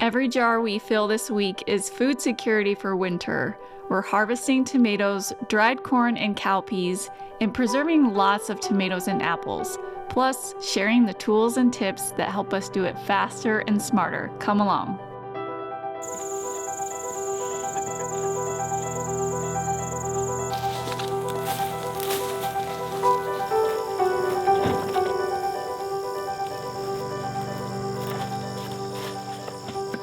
Every jar we fill this week is food security for winter. We're harvesting tomatoes, dried corn, and cowpeas, and preserving lots of tomatoes and apples, plus sharing the tools and tips that help us do it faster and smarter. Come along.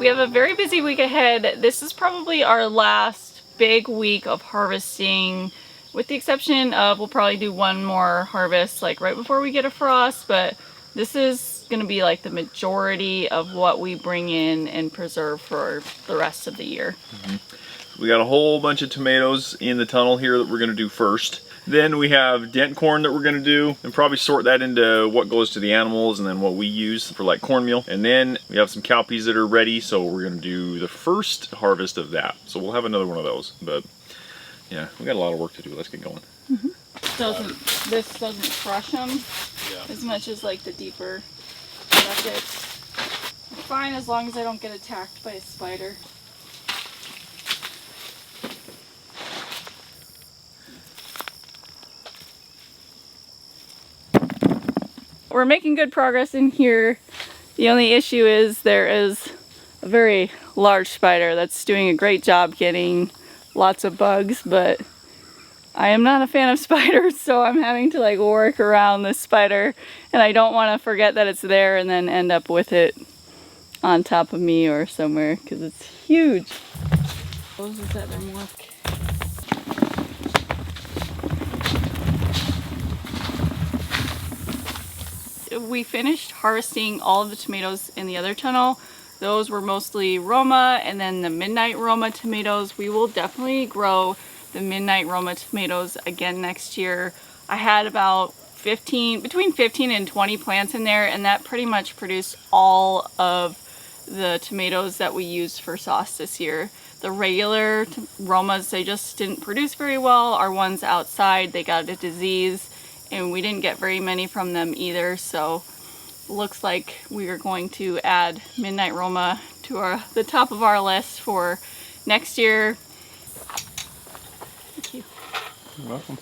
We have a very busy week ahead. This is probably our last big week of harvesting, with the exception of we'll probably do one more harvest like right before we get a frost, but this is going to be like the majority of what we bring in and preserve for the rest of the year. We got a whole bunch of tomatoes in the tunnel here that we're going to do first. Then we have dent corn that we're going to do and probably sort that into what goes to the animals and then what we use for like cornmeal. And then we have some cowpeas that are ready, so we're going to do the first harvest of that. So we'll have another one of those. But yeah, we got a lot of work to do. Let's get going. This doesn't crush them as much as like the deeper buckets. I'm fine as long as I don't get attacked by a spider. We're making good progress in here. The only issue is there is a very large spider that's doing a great job getting lots of bugs, but I am not a fan of spiders, so I'm having to like work around this spider, and I don't want to forget that it's there and then end up with it on top of me or somewhere because it's huge. We finished harvesting all of the tomatoes in the other tunnel. Those were mostly Roma and then the Midnight Roma tomatoes. We will definitely grow the Midnight Roma tomatoes again next year. I had about between 15 and 20 plants in there, and that pretty much produced all of the tomatoes that we used for sauce this year. The regular Romas, they just didn't produce very well. Our ones outside, they got a disease, and we didn't get very many from them either, so looks like we are going to add Midnight Roma to the top of our list for next year. Thank you. You're welcome.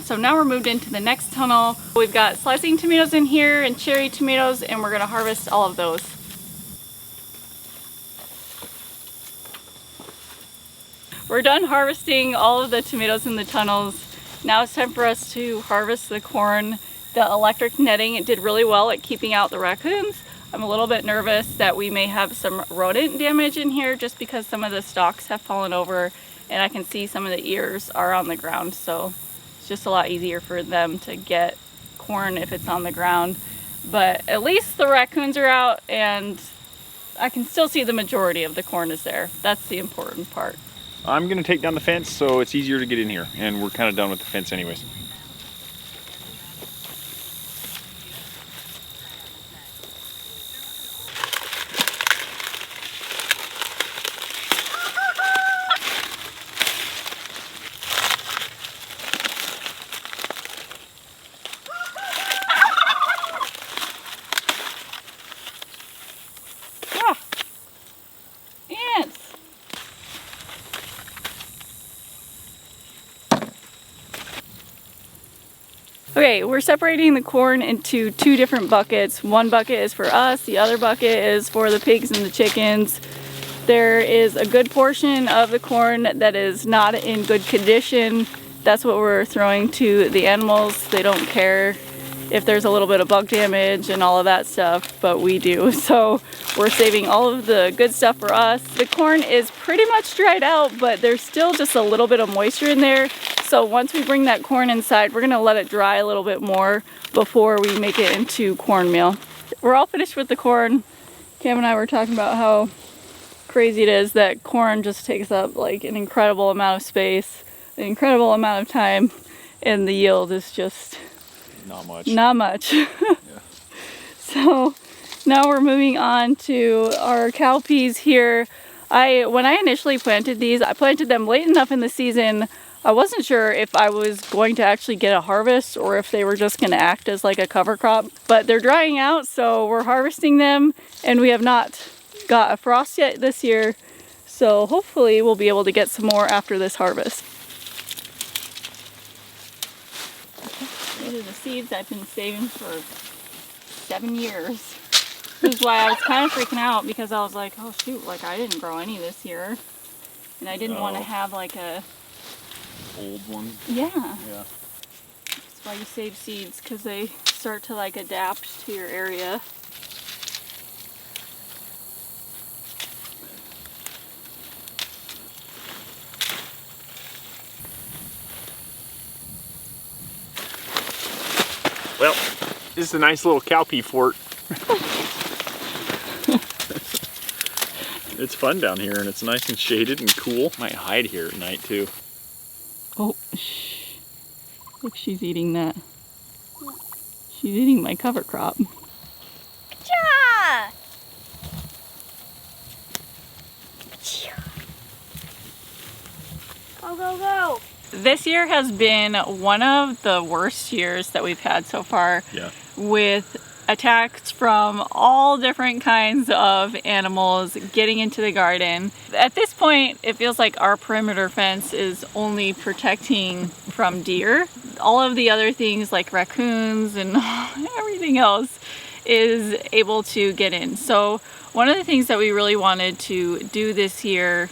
So now we're moved into the next tunnel. We've got slicing tomatoes in here and cherry tomatoes, and we're going to harvest all of those. We're done harvesting all of the tomatoes in the tunnels. Now it's time for us to harvest the corn. The electric netting, it did really well at keeping out the raccoons. I'm a little bit nervous that we may have some rodent damage in here just because some of the stalks have fallen over and I can see some of the ears are on the ground, so it's just a lot easier for them to get corn if it's on the ground. But at least the raccoons are out and I can still see the majority of the corn is there. That's the important part. I'm going to take down the fence so it's easier to get in here, and we're kind of done with the fence anyways. Okay, we're separating the corn into two different buckets. One bucket is for us, the other bucket is for the pigs and the chickens. There is a good portion of the corn that is not in good condition. That's what we're throwing to the animals. They don't care if there's a little bit of bug damage and all of that stuff, but we do. So we're saving all of the good stuff for us. The corn is pretty much dried out, but there's still just a little bit of moisture in there. So once we bring that corn inside, we're gonna let it dry a little bit more before we make it into cornmeal. We're all finished with the corn. Cam and I were talking about how crazy it is that corn just takes up like an incredible amount of space, an incredible amount of time, and the yield is just not much. Not much. Yeah. So now we're moving on to our cowpeas here. When I initially planted these, I planted them late enough in the season. I wasn't sure if I was going to actually get a harvest or if they were just going to act as like a cover crop, but they're drying out, so we're harvesting them, and we have not got a frost yet this year, so hopefully we'll be able to get some more after this harvest. These are the seeds I've been saving for 7 years. This is why I was kind of freaking out, because I was like, oh shoot, like I didn't grow any this year. And I didn't want to have like a old one. Yeah. Yeah. That's why you save seeds, because they start to like adapt to your area. Well, this is a nice little cowpea fort. It's fun down here, and it's nice and shaded and cool. Might hide here at night too. Oh, shh. Look, she's eating that. She's eating my cover crop. Ja! Go, go, go! This year has been one of the worst years that we've had so far. Yeah. With attacks from all different kinds of animals getting into the garden. At this point, it feels like our perimeter fence is only protecting from deer. All of the other things like raccoons and everything else is able to get in. So one of the things that we really wanted to do this year,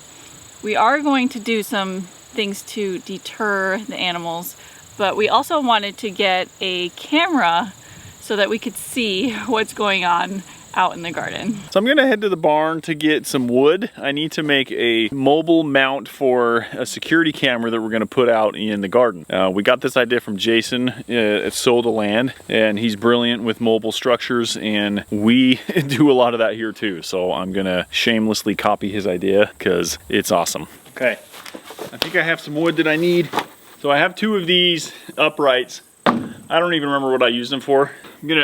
we are going to do some things to deter the animals, but we also wanted to get a camera so that we could see what's going on out in the garden. So I'm gonna head to the barn to get some wood. I need to make a mobile mount for a security camera that we're gonna put out in the garden. We got this idea from Jason at Sow the Land, and he's brilliant with mobile structures, and we do a lot of that here too. So I'm gonna shamelessly copy his idea because it's awesome. Okay, I think I have some wood that I need. So I have 2 of these uprights. I don't even remember what I used them for.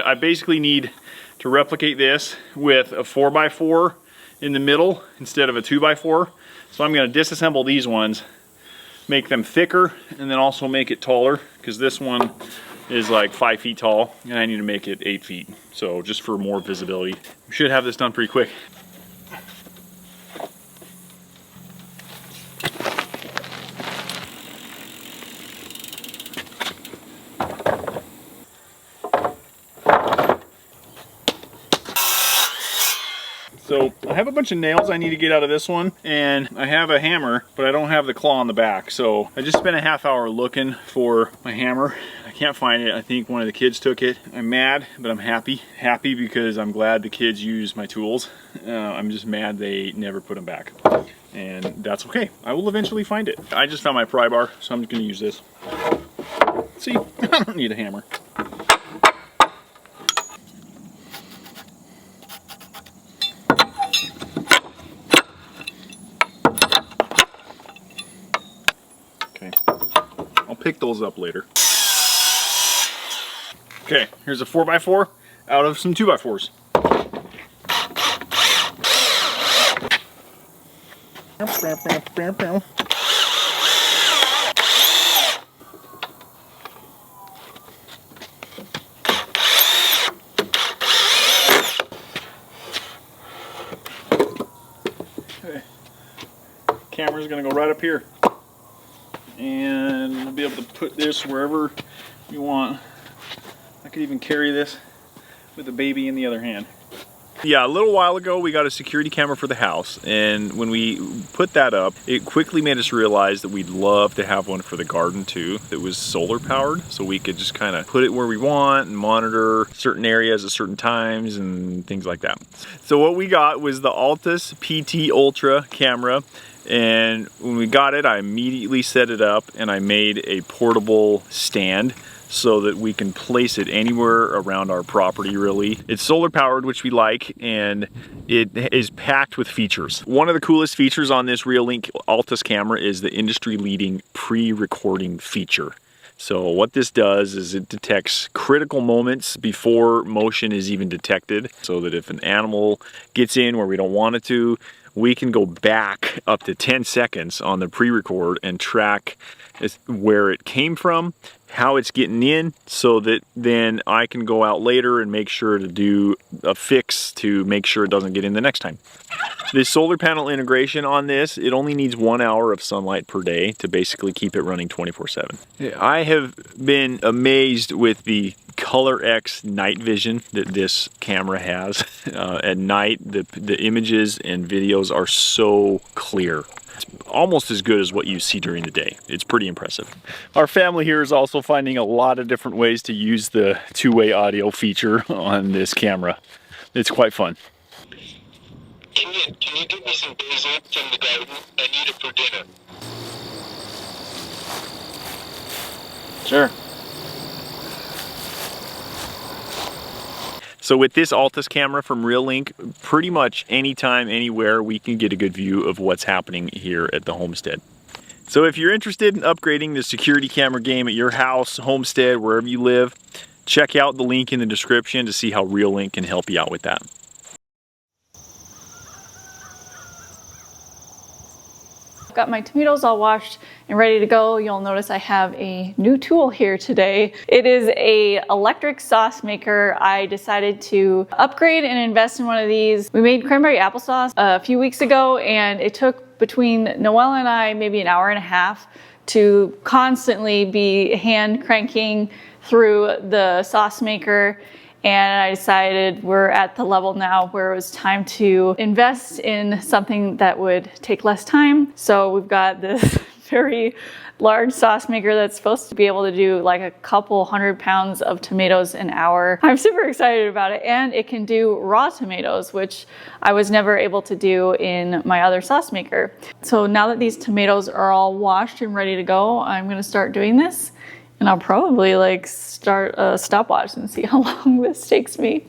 I basically need to replicate this with a 4x4 in the middle instead of a 2x4. So I'm going to disassemble these ones, make them thicker, and then also make it taller, because this one is like 5 feet tall and I need to make it 8 feet. So just for more visibility. We should have this done pretty quick. So I have a bunch of nails I need to get out of this one, and I have a hammer, but I don't have the claw on the back. So I just spent a half hour looking for my hammer. I can't find it. I think one of the kids took it. I'm mad, but I'm happy. Happy because I'm glad the kids use my tools. I'm just mad they never put them back. And that's okay. I will eventually find it. I just found my pry bar, so I'm just gonna use this. See, I don't need a hammer. Pick those up later. Okay, here's a 4x4 out of some 2x4s. Okay. Camera's gonna go right up here. And we'll be able to put this wherever you want. I could even carry this with the baby in the other hand. Yeah, a little while ago we got a security camera for the house, and when we put that up, it quickly made us realize that we'd love to have one for the garden too that was solar powered, so we could just kind of put it where we want and monitor certain areas at certain times and things like that. So what we got was the Altus PT Ultra camera. And when we got it, I immediately set it up and I made a portable stand so that we can place it anywhere around our property, really. It's solar powered, which we like, and it is packed with features. One of the coolest features on this Reolink Altus camera is the industry-leading pre-recording feature. So what this does is it detects critical moments before motion is even detected, so that if an animal gets in where we don't want it to, we can go back up to 10 seconds on the pre-record and track where it came from, how it's getting in, so that then I can go out later and make sure to do a fix to make sure it doesn't get in the next time. The solar panel integration on this, it only needs 1 hour of sunlight per day to basically keep it running 24/7. I have been amazed with the Color X night vision that this camera has. At night, the images and videos are so clear. It's almost as good as what you see during the day. It's pretty impressive. Our family here is also finding a lot of different ways to use the two-way audio feature on this camera. It's quite fun. Can you give me some basil from the garden? I need it for dinner. Sure. So with this Altus camera from RealLink, pretty much anytime, anywhere, we can get a good view of what's happening here at the homestead. So if you're interested in upgrading the security camera game at your house, homestead, wherever you live, check out the link in the description to see how RealLink can help you out with that. Got my tomatoes all washed and ready to go. You'll notice I have a new tool here today. It is a electric sauce maker. I decided to upgrade and invest in one of these. We made cranberry applesauce a few weeks ago, and it took between Noelle and I maybe an hour and a half to constantly be hand cranking through the sauce maker. And I decided we're at the level now where it was time to invest in something that would take less time. So we've got this very large sauce maker that's supposed to be able to do like a couple 100 pounds of tomatoes an hour. I'm super excited about it, and it can do raw tomatoes, which I was never able to do in my other sauce maker. So now that these tomatoes are all washed and ready to go, I'm gonna start doing this. And I'll probably like start a stopwatch and see how long this takes me.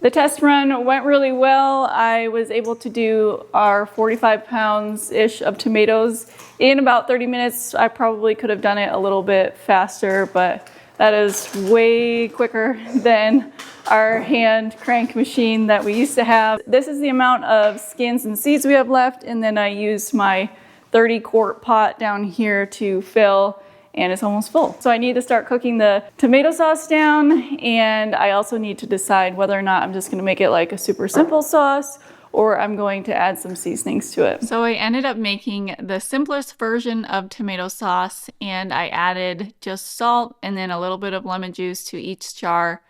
The test run went really well. I was able to do our 45 pounds-ish of tomatoes in about 30 minutes. I probably could have done it a little bit faster, but that is way quicker than our hand crank machine that we used to have. This is the amount of skins and seeds we have left, and then I used my 30-quart pot down here to fill, and it's almost full. So I need to start cooking the tomato sauce down, and I also need to decide whether or not I'm just gonna make it like a super simple sauce or I'm going to add some seasonings to it. So I ended up making the simplest version of tomato sauce, and I added just salt and then a little bit of lemon juice to each jar.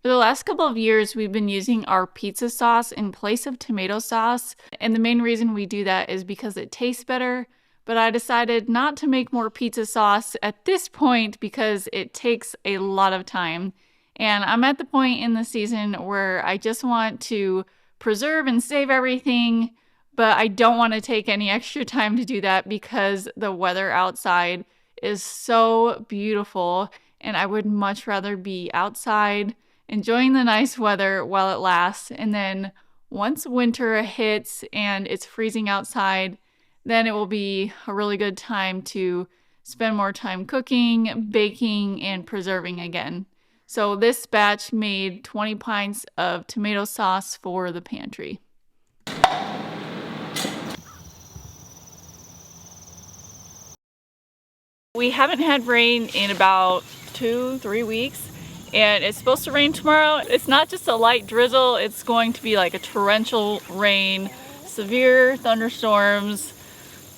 For the last couple of years, we've been using our pizza sauce in place of tomato sauce, and the main reason we do that is because it tastes better. But I decided not to make more pizza sauce at this point because it takes a lot of time. And I'm at the point in the season where I just want to preserve and save everything, but I don't want to take any extra time to do that because the weather outside is so beautiful, and I would much rather be outside enjoying the nice weather while it lasts. And then once winter hits and it's freezing outside, then it will be a really good time to spend more time cooking, baking, and preserving again. So this batch made 20 pints of tomato sauce for the pantry. We haven't had rain in about 2-3 weeks, and it's supposed to rain tomorrow. It's not just a light drizzle, it's going to be like a torrential rain, severe thunderstorms,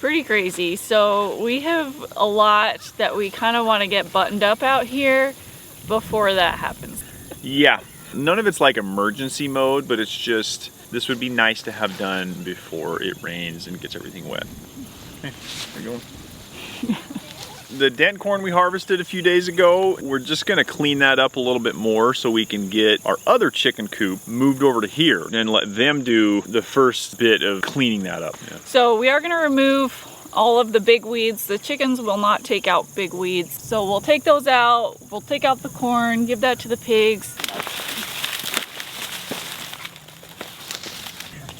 pretty crazy. So we have a lot that we kind of want to get buttoned up out here before that happens. Yeah, none of it's like emergency mode, but it's just, this would be nice to have done before it rains and gets everything wet. Hey, there you go. The dent corn we harvested a few days ago, we're just gonna clean that up a little bit more so we can get our other chicken coop moved over to here and let them do the first bit of cleaning that up. Yeah. So we are gonna remove all of the big weeds. The chickens will not take out big weeds. So we'll take those out, we'll take out the corn, give that to the pigs.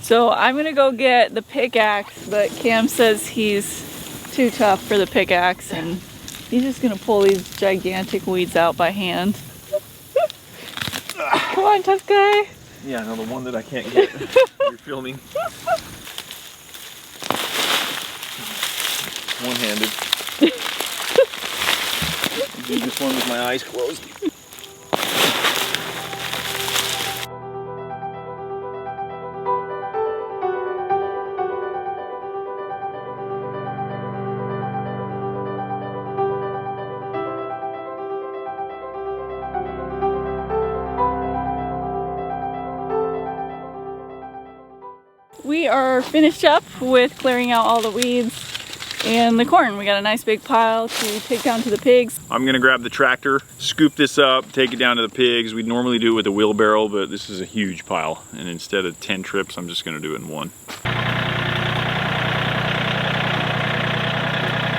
So I'm gonna go get the pickaxe, but Cam says he's too tough for the pickaxe and he's just gonna pull these gigantic weeds out by hand. Come on, tough guy. Yeah, no, the one that I can't get. You're filming. One-handed. Do this one with my eyes closed. We are finished up with clearing out all the weeds and the corn. We got a nice big pile to take down to the pigs. I'm gonna grab the tractor, scoop this up, take it down to the pigs. We'd normally do it with a wheelbarrow, but this is a huge pile. And instead of 10 trips, I'm just gonna do it in one.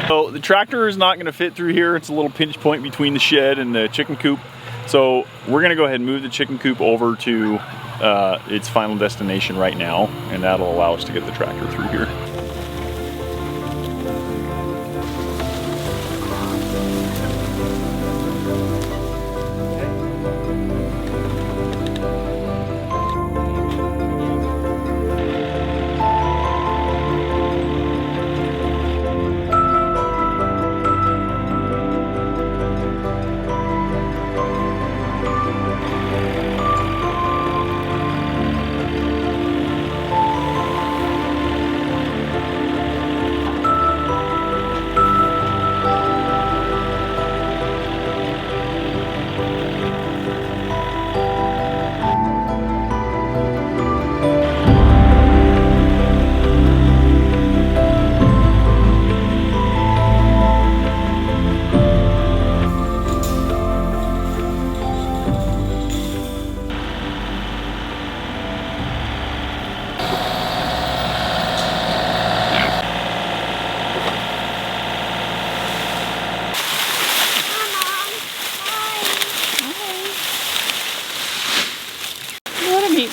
So the tractor is not gonna fit through here. It's a little pinch point between the shed and the chicken coop. So we're gonna go ahead and move the chicken coop over to its final destination right now, and that'll allow us to get the tractor through here.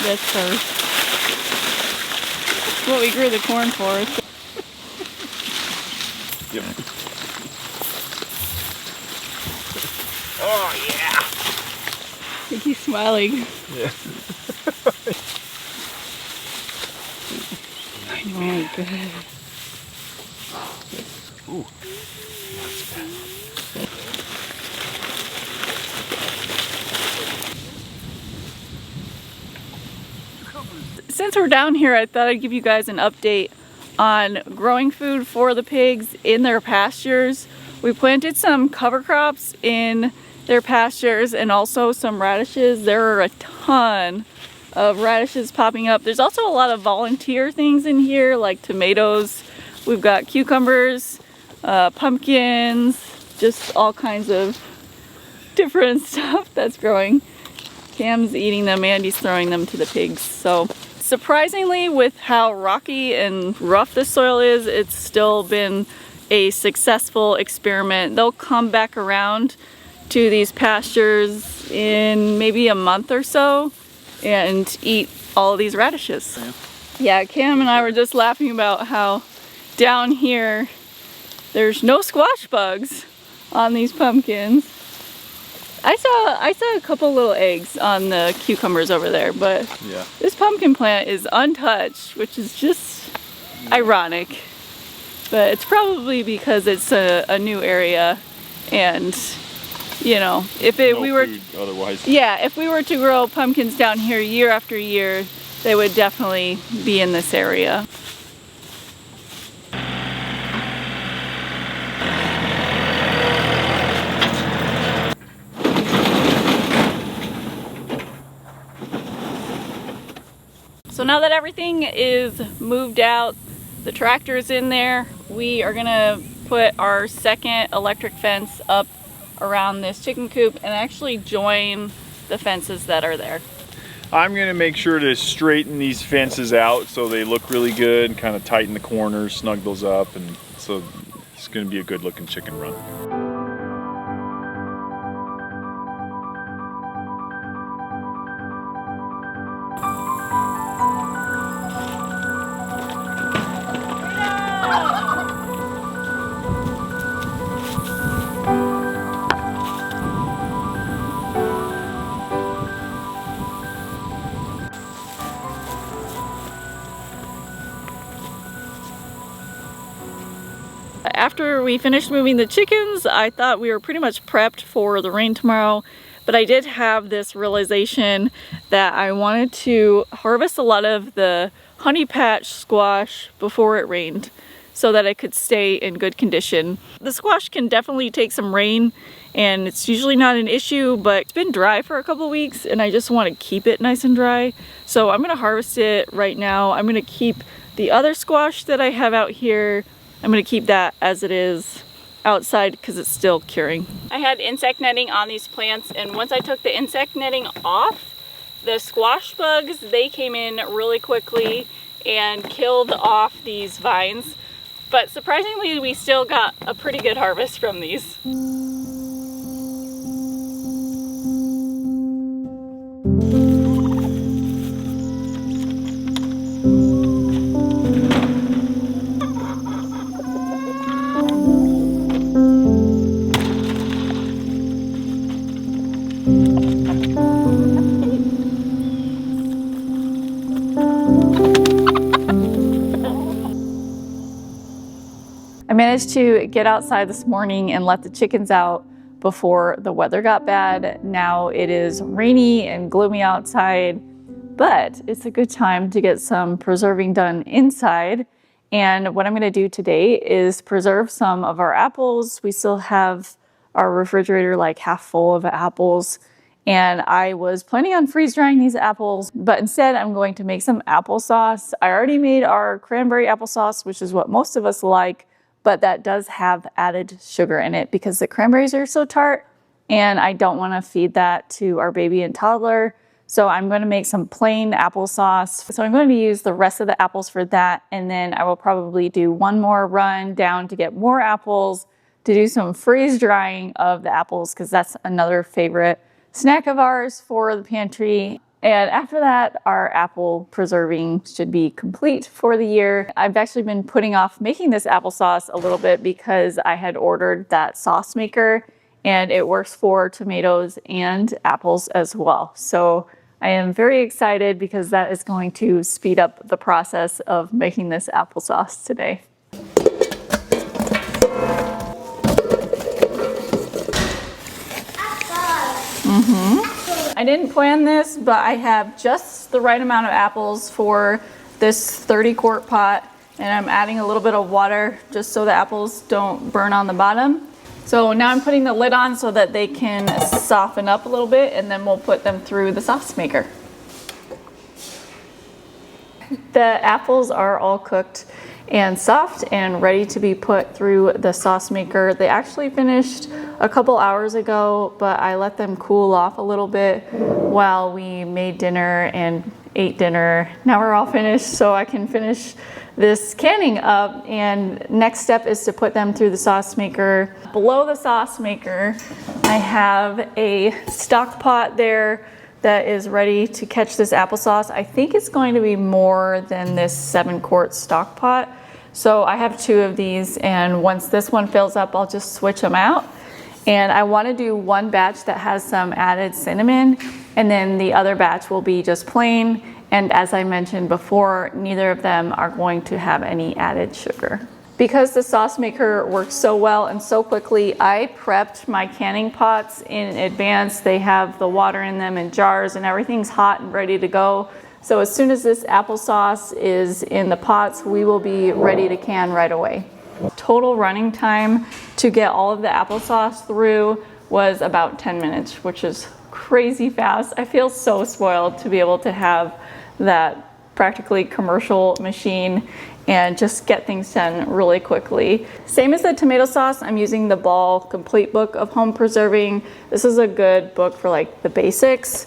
This first. It's what we grew the corn for. Yep. Oh yeah! I keep smiling. Yeah. Oh, good. Ooh. Since we're down here, I thought I'd give you guys an update on growing food for the pigs in their pastures. We planted some cover crops in their pastures and also some radishes. There are a ton of radishes popping up. There's also a lot of volunteer things in here, like tomatoes. We've got cucumbers, pumpkins, just all kinds of different stuff that's growing. Cam's eating them, Andy's throwing them to the pigs. So surprisingly, with how rocky and rough the soil is, it's still been a successful experiment. They'll come back around to these pastures in maybe a month or so and eat all of these radishes. Yeah, Cam and I were just laughing about how down here there's no squash bugs on these pumpkins. I saw a couple little eggs on the cucumbers over there, but yeah, this pumpkin plant is untouched, which is just ironic. But it's probably because it's a new area, and you know, if we were otherwise, yeah, if we were to grow pumpkins down here year after year, they would definitely be in this area. So now that everything is moved out, the tractor is in there, we are gonna put our second electric fence up around this chicken coop and actually join the fences that are there. I'm gonna make sure to straighten these fences out so they look really good and kind of tighten the corners, snug those up, and so it's gonna be a good looking chicken run. after we finished moving the chickens, I thought we were pretty much prepped for the rain tomorrow, but I did have this realization that I wanted to harvest a lot of the honey patch squash before it rained so that it could stay in good condition. The squash can definitely take some rain and it's usually not an issue, but it's been dry for a couple weeks and I just want to keep it nice and dry. So I'm gonna harvest it right now. I'm gonna keep the other squash that I have out here, I'm gonna keep that as it is outside because it's still curing. I had insect netting on these plants, and once I took the insect netting off, the squash bugs, they came in really quickly and killed off these vines. But surprisingly, we still got a pretty good harvest from these. I managed to get outside this morning and let the chickens out before the weather got bad. Now it is rainy and gloomy outside, but it's a good time to get some preserving done inside. And what I'm going to do today is preserve some of our apples. We still have our refrigerator like half full of apples. And I was planning on freeze drying these apples, but instead I'm going to make some applesauce. I already made our cranberry applesauce, which is what most of us like, but that does have added sugar in it because the cranberries are so tart and I don't want to feed that to our baby and toddler. So I'm going to make some plain applesauce. So I'm going to use the rest of the apples for that, and then I will probably do one more run down to get more apples to do some freeze drying of the apples because that's another favorite snack of ours for the pantry. And after that, our apple preserving should be complete for the year. I've actually been putting off making this applesauce a little bit because I had ordered that sauce maker and it works for tomatoes and apples as well. So I am very excited because that is going to speed up the process of making this applesauce today. I didn't plan this, but I have just the right amount of apples for this 30-quart pot, and I'm adding a little bit of water just so the apples don't burn on the bottom. So now I'm putting the lid on so that they can soften up a little bit, and then we'll put them through the sauce maker. The apples are all cooked and soft and ready to be put through the sauce maker. They actually finished a couple hours ago, but I let them cool off a little bit while we made dinner and ate dinner. Now we're all finished, so I can finish this canning up, and next step is to put them through the sauce maker. Below the sauce maker, I have a stock pot there that is ready to catch this applesauce. I think it's going to be more than this 7-quart stock pot. So I have 2 of these, and once this one fills up, I'll just switch them out. And I want to do one batch that has some added cinnamon, and then the other batch will be just plain. And as I mentioned before, neither of them are going to have any added sugar. Because the sauce maker works so well and so quickly, I prepped my canning pots in advance. They have the water in them in jars and everything's hot and ready to go. So as soon as this applesauce is in the pots, we will be ready to can right away. Total running time to get all of the applesauce through was about 10 minutes, which is crazy fast. I feel so spoiled to be able to have that practically commercial machine and just get things done really quickly. Same as the tomato sauce, I'm using the Ball Complete Book of Home Preserving. This is a good book for like the basics.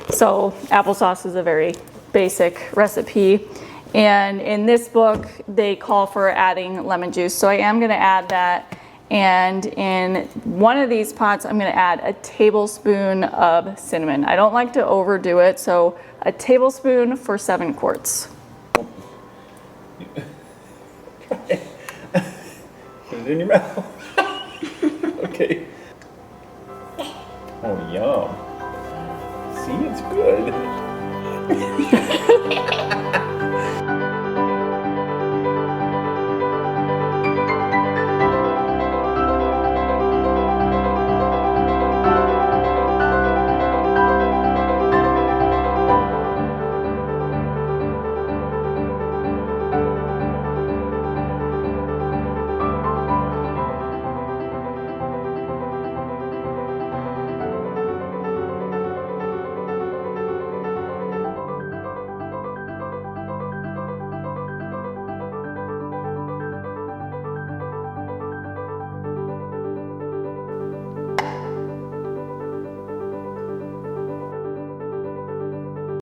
So applesauce is a very basic recipe. And in this book, they call for adding lemon juice. So I am gonna add that. And in one of these pots, I'm gonna add a tablespoon of cinnamon. I don't like to overdo it, so a tablespoon for 7 quarts. Put it in your mouth. Okay. Oh, yum. See, it's good.